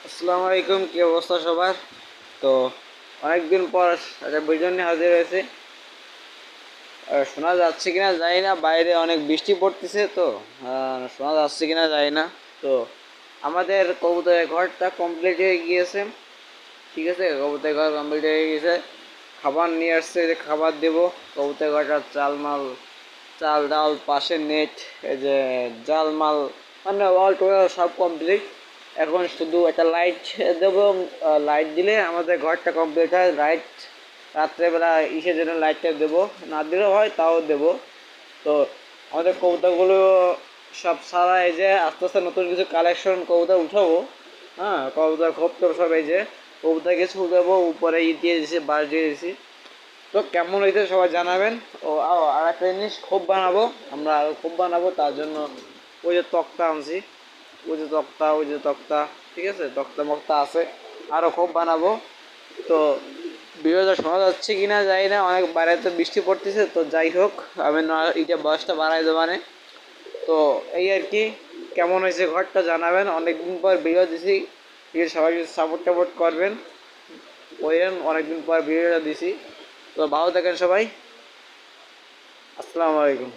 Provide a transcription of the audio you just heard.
আসসালামু আলাইকুম, কি অবস্থা সবার? তো অনেকদিন পর একটা ভিডিও নিয়ে হাজির হয়েছে। শোনা যাচ্ছে কিনা জানি না, বাইরে অনেক বৃষ্টি পড়তেছে তো শোনা যাচ্ছে কিনা জানি না। তো আমাদের কবুতরের ঘরটা কমপ্লিট হয়ে গিয়েছে। ঠিক আছে, কবুতরের ঘর কমপ্লিট হয়ে গিয়েছে। খাবার নিয়ে আসছে, যে খাবার দেবো। কবুতরের ঘরটা চাল ডাল পাশে নেট, এই যে জালমাল, মানে অল টোটাল সব কমপ্লিট। এখন শুধু একটা লাইট দেবো। লাইট দিলে আমাদের ঘরটা কমপ্লিট হয়। লাইট রাত্রেবেলা ইসের জন্য লাইটটা দেবো, না দিলেও হয়, তাও দেবো। তো আমাদের কবুতরগুলো সব সারা, এই যে আস্তে আস্তে নতুন কিছু কালেকশন কবুতর উঠাবো। হ্যাঁ, কবুতর খোপ তো সব, এই যে কবুতর কিছু উঠাবো, উপরে দিয়ে দিয়েছি, বাঁশ দিয়ে দিয়েছি। তো কেমন হয়েছে সবাই জানাবেন। আর একটা জিনিস, খোপ বানাবো আমরা, আরও খোপ বানাবো। তার জন্য ওই যে তক্তা আনছি, ওই যে তক্তা, ঠিক আছে, তক্তা মক্তা আছে, আরও খোপ বানাবো। তো ভিডিওটা শোনা যাচ্ছে কিনা যাই না, অনেক বাইরে তো বৃষ্টি পড়তেছে। তো যাই হোক, আমি না এটা বয়সটা বাড়াই দেবো মানে। তো এই আর কি, কেমন হয়েছে ঘরটা জানাবেন। অনেকদিন পর ভিডিও দিছি, ঠিক আছে, সবাই সাপোর্ট টাপোর্ট করবেন। অনেকদিন পর ভিডিওটা দিছি। তো ভালো থাকেন সবাই। আসসালামু আলাইকুম।